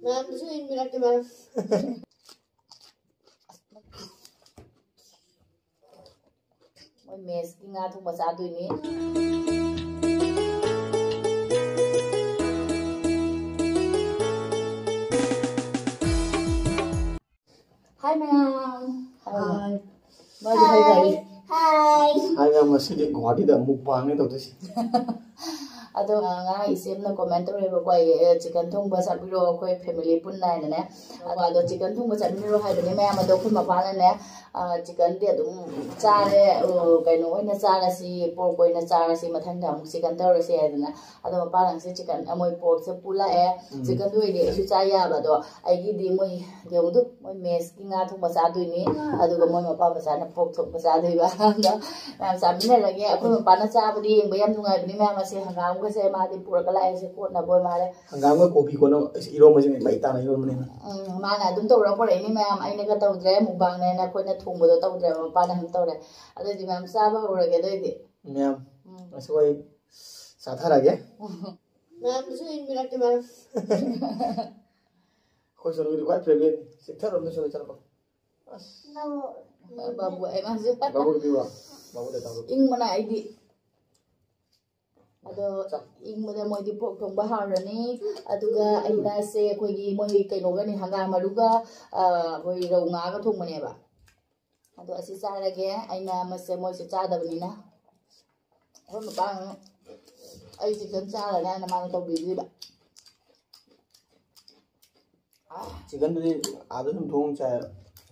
ꯃꯌꯥꯝꯗꯁꯨ ꯌꯦꯡꯕꯤꯔꯛꯀꯦ ꯃꯌꯥꯝ ꯃꯣꯏ ꯃꯦꯁꯀꯤ ꯉꯥ ꯊꯣꯡꯕ ꯆꯥꯗꯣꯏꯅꯤ Hi ma'am. Hi. Hi ma'am, masih Guwahati dah mukbang ni tau tu sih. Ado nga isim na comment ro ko chicken thongba sabiro ko family punna ne ado chicken thongba sabiro ha de me amado ko mapana ne chicken de dum chare kaino oina chara si pork oina chara si mathang da mu chicken tor si adana ado mapana si chicken amoi pork se pula chicken do ide su cha ya ba do ai gi di moi de du moi mes ki nga thongba sa du ni ado ko moi mapa ba sa na pork thongba sa du ba na sa mi ne la ge ko mapana cha ba di yeng ba yam nungai ni me ma se hanga cái xe mà đi pura cái này sẽ cuốn là bôi mà đấy. Hàng ngày mới copy của nó, iro mà chỉ mấy ta này luôn mà mà là đúng tôi đâu có đấy nhưng mà anh ấy cái tàu dễ một bằng này là coi là thùng một tàu dễ mà ba năm tàu đấy. ở đây thì làm sao mà rồi cái đây thì. Mẹ, mà sao vậy? Sao thà cái? Mẹ, tôi sẽ in cái mẹ. Khôi sơn đi quay về bên, sẽ thắt rồi mới chơi chả Babu em ăn chứ. Babu đi vào, babu để tao. In mà này đi. Ado ingmada moi di pork thongba harani aduga aina se koigi moi kaino gani hanga maruga moi rau nga ga thongmane ba ado asi charage aina mase moi se chadabni na hon ba ai chicken chara na ma to bi ba chicken đi ado thum thong cha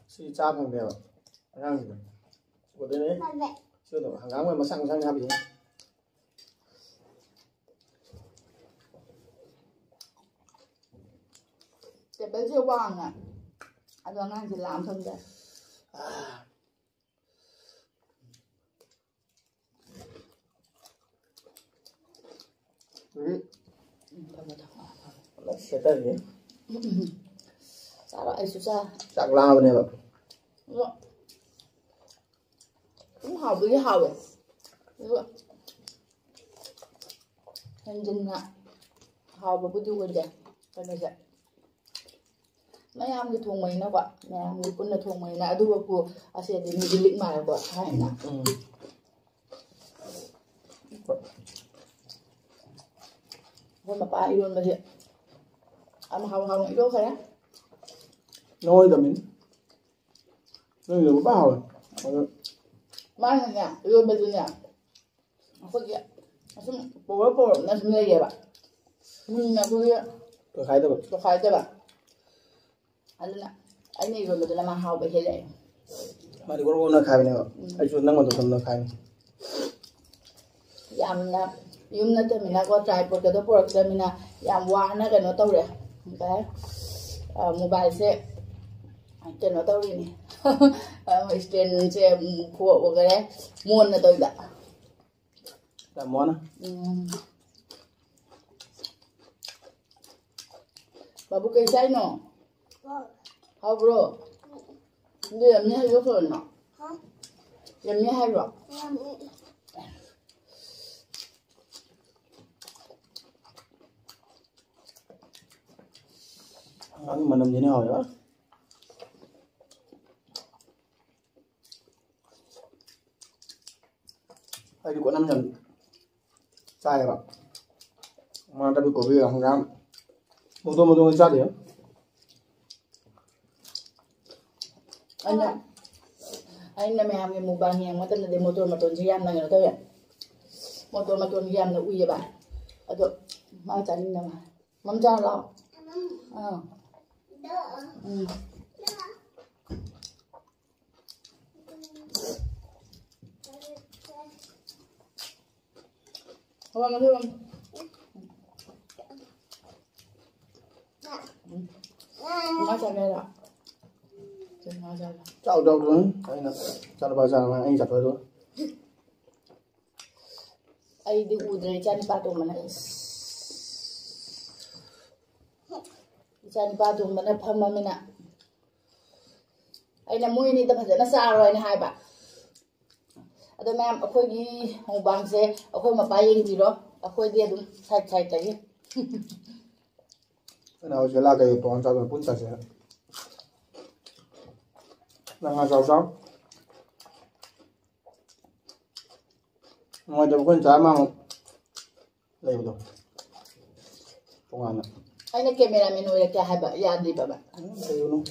si cha phang de ba rang gì ko de ne chưa đâu hàng ngày mà sang ha bi cái bé chưa vàng à anh đang ăn thì làm thôi đấy sẽ tới gì sao lại sao chắc lao bên này bạn cũng hào với hào vậy hình dung nè hào và bút tiêu cái cái này vậy mấy em cái thùng mì nó vậy nè người cũng là thùng mì nè đua của sẽ thì mình đi lĩnh mà vậy hay nè thôi mà ba luôn mà chuyện ăn hồng hồng ít đâu phải nói cho mình nói là ba hồi mai này nè luôn bây giờ nè không kìa bố nó xem đây vậy nè tôi khai thôi tôi khai cho bạn anh này rồi mà tôi làm hào vậy thế này mà đi có nó khai này anh chụp năng mà tôi nó khai yam na yum na tôi mình có trai bột cái đó bột cái mình yam hoa nó cái nó tao rồi cái mobile sẽ cái nó tao đi này stand sẽ phụ cái đấy muôn là tôi đã làm món á babu cây trái nó how bro đi làm như hay rồi nó làm như hay rồi ăn mà làm gì nữa hỏi đó hay đi có 5 lần sai rồi bạn mà ta bị cổ bị không dám một tô ra điểm anh là mẹ em cái mukbang yang mà tên là motor gì em là người tôi vậy motor gì em là uy vậy ở đó mai trả linh mà mắm cha lo không ăn không mai trả đây rồi chào đâu luôn anh là chào bao giờ mà anh chặt thôi ai đi uống rồi chăn ba tuần mà này chăn ba tuần mà nó phâm mà mình ạ ai là mua đi tập phải nó xa rồi này hai bạn ở đây em ở khơi đi hồng bang xe ở khơi mà bay gì đó ở khơi đi đúng sạch sạch đấy nào sẽ là cái toàn cho bún chả sẽ là rau rau ngoài được con chả mà lấy được không ăn nữa anh ấy camera menu là cái hai bạn ya đi bạn lấy luôn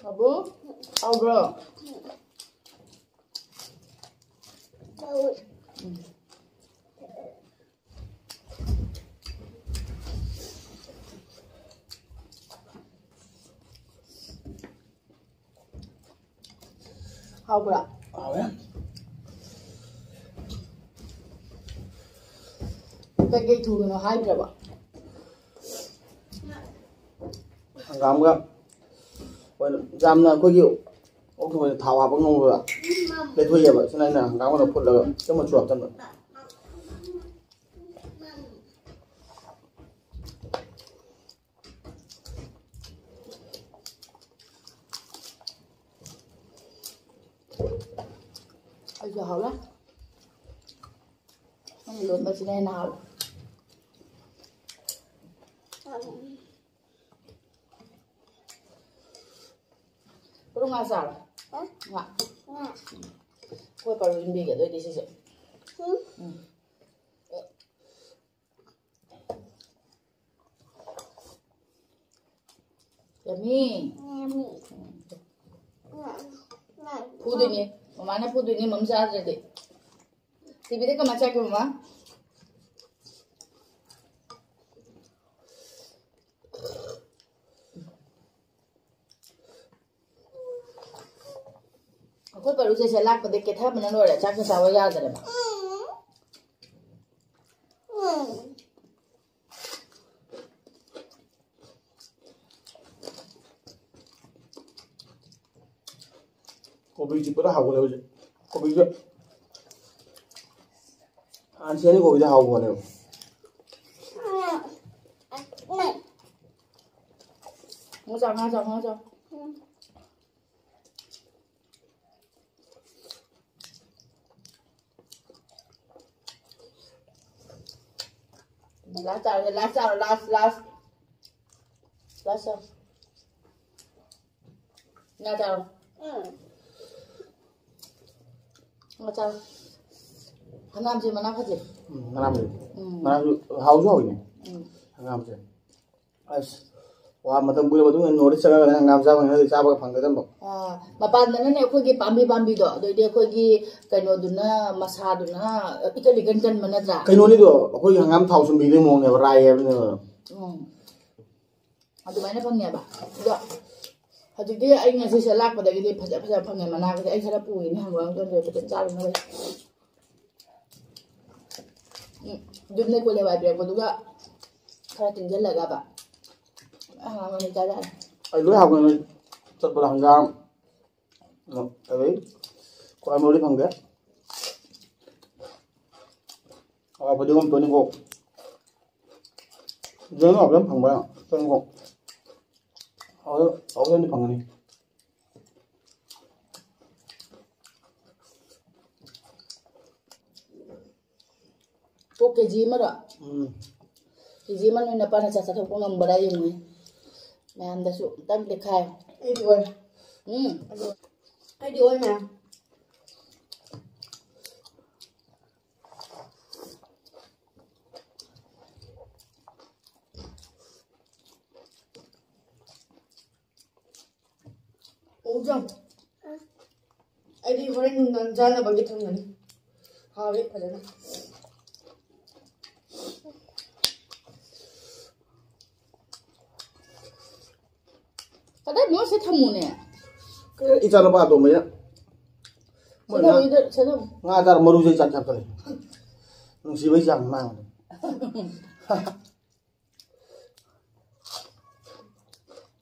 Abu bro Hao bro. Hao ya. Cái thù nó hai bro. Gam gam. Vậy jam là có hiệu. Ông thôi thảo học ngon rồi. Để thôi vậy, cho nên là gam nó phun là cho một chuột chân rồi. Bây giờ hảo lắm. Nó lớn bao nhiêu nào? Có đúng sao rồi? Nggak. Gue baru lebih gitu di sisi. Yummy. Pudu ini, mana pudu ini mama saja jadi. TV deh kemana cak mama? Aku baru saja lak pada kita mana lo ada cak sawa ya ada mah. 고기 집보다 하고 내고 고기가 안 시간이 고기다 하고 내고 Ngon. Last. Nga chào. Nga chào. Hàng năm gì mà năm phát gì? Năm gì? Năm hao rồi nhỉ? Hàng năm gì? Wah, mà thằng bữa đó tôi nói chắc là hàng năm sao mà sao mà phẳng cái tâm bọc. Mà ban đó này khôi cái bambi đó, rồi đi khôi cái nó đun na masa đun na, ít cái gần chân mà nó ra. Cái nó đi đó, khôi hàng năm thau xuân bị đi mong này rai em nữa. Aduh mana phăng nhà bà. Được. Hadi dia anh ngay sẽ lạc vào đây cái đi phải phăng nhà mà na cái anh sẽ đã bùi này hàng quán cho rồi phải ra nó đây. Dum này cô lấy bài bìa cô đúng ạ. Khá tình rất là gặp ạ. Hàng này ra lại. Ai lối học này rất là hàng gam. Đấy. Có ai muốn đi phăng đấy. Bây giờ tôi đi ngủ. Giờ nó học lắm phăng bao. Tôi ngủ. Ở bên đi phăng này. Cô cái gì mà đó? Cái gì mà nó phải là chắc chắn cũng làm bữa đây rồi. Mẹ ăn đã xuống tâm để khai. Đi rồi. Ai đi ơi mẹ. 오정. 아이디 버리는 남자나 먹이 탕는. 왜 파잖아. Cái đấy nó sẽ thầm mù nè. Ít ra nó ba tổ mấy á. Sẽ thầm. Nga ra mà dây chặt chặt rồi. Nó chỉ với rằng mang.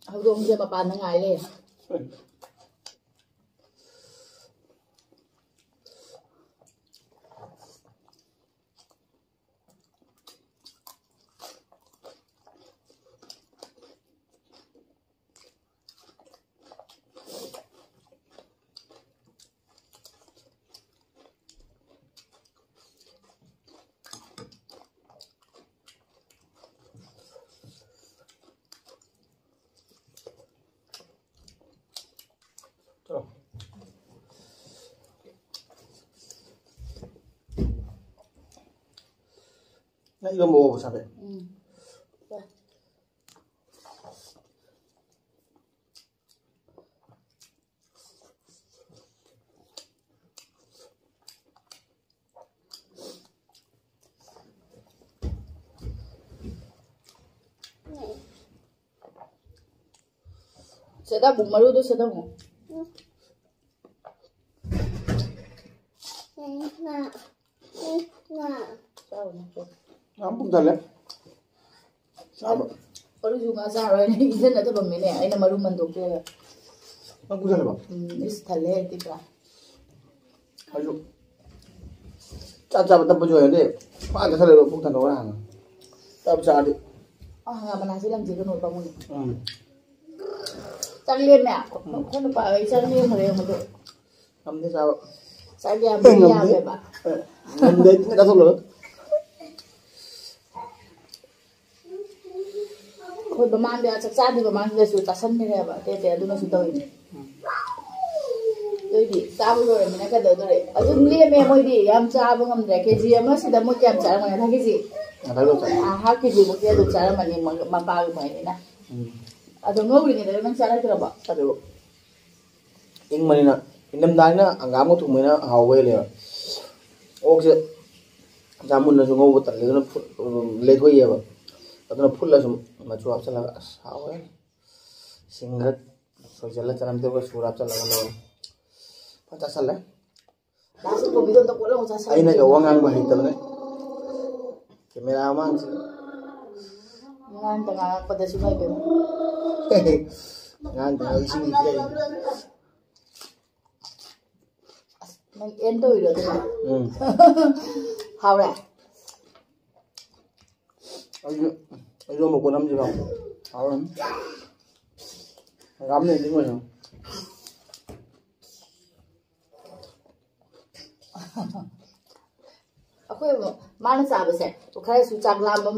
Hầu đông giờ mà bàn thằng ngày lên. Nãy giờ mua một sạp đấy. Sẽ ta bụng mà luôn sẽ ta bụng. Ngắm cũng thật đấy. Baru juga saroi ni izin atau pemene, ini maru mendukung. Ngắm cũng thật đấy. Ini thale tiba. Ayo. Caca betul betul ini. Pak ada saya lupa tentang orang. Tak bisa di. Ah, nggak pernah sih lanjut nol bangun. Cari mẹ, không được bảo ấy cari mà đây mà được. Ngắm thế sao? Cari yang beli apa pak? Ngắm đấy người ta không lớn. Hồi bữa mang dia chắc thì bữa mang dia sudah tasan ni apa? Dia tu nasi tahu ini. Jadi tahu rồi mình cái đó rồi. Aduh lihat mẹ moi đi, am cha bưng am dek keji am masih dah moi jam cara mana thang keji. Ada lu tak? Ah keji moi dia tu cara mana yang mampu mai ni na. Aduh ngau ni dia nang cara tu apa? Ada lu. Ing mana nak? Indam dah na anggam tu mana hawe le. Okey. Jamun na sungai betul le na le thoi ya ba. Atau full lah macam apa salah hawe. Singkat sosial macam tu surat salah kalau. Pancas salah. Langsung kau bilang tak boleh macam Ay na gawang ang bahita na. Kameraman sih. Ngan tengah pada sungai tu. Ngan tengah isi ni kaya. Nang endo itu tu. Hao lah. Ayo mau kunam juga. Hao. Ngam ni di mana? Aku mana sahaja sih, bukan suci lam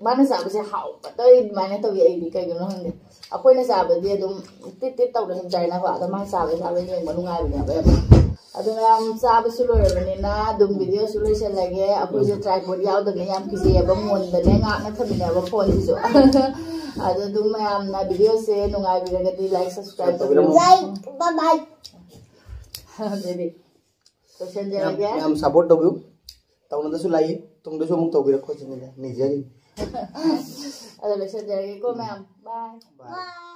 mana sahaja sih hau, tapi mana tahu ya ini kayak gimana ni. Aku ini sahaja dia tu titit tahu dah mencari nak ada mana sahaja yang menunggu ni apa. Ada yang sahaja suluh ni na, dum video suluh saya lagi. Aku je tripod ya, ada ni yang kisi ya bangun dan yang nak thami ni apa phone itu. Ada dum yang na video saya nunggu bila kita like subscribe. Bye bye. Jadi. Yang support tahu you, tahu nanti sulai, tunggu dulu mau tahu biar kau cengeng ni jadi. Ada lesson jadi ko ma'am. Bye. Bye.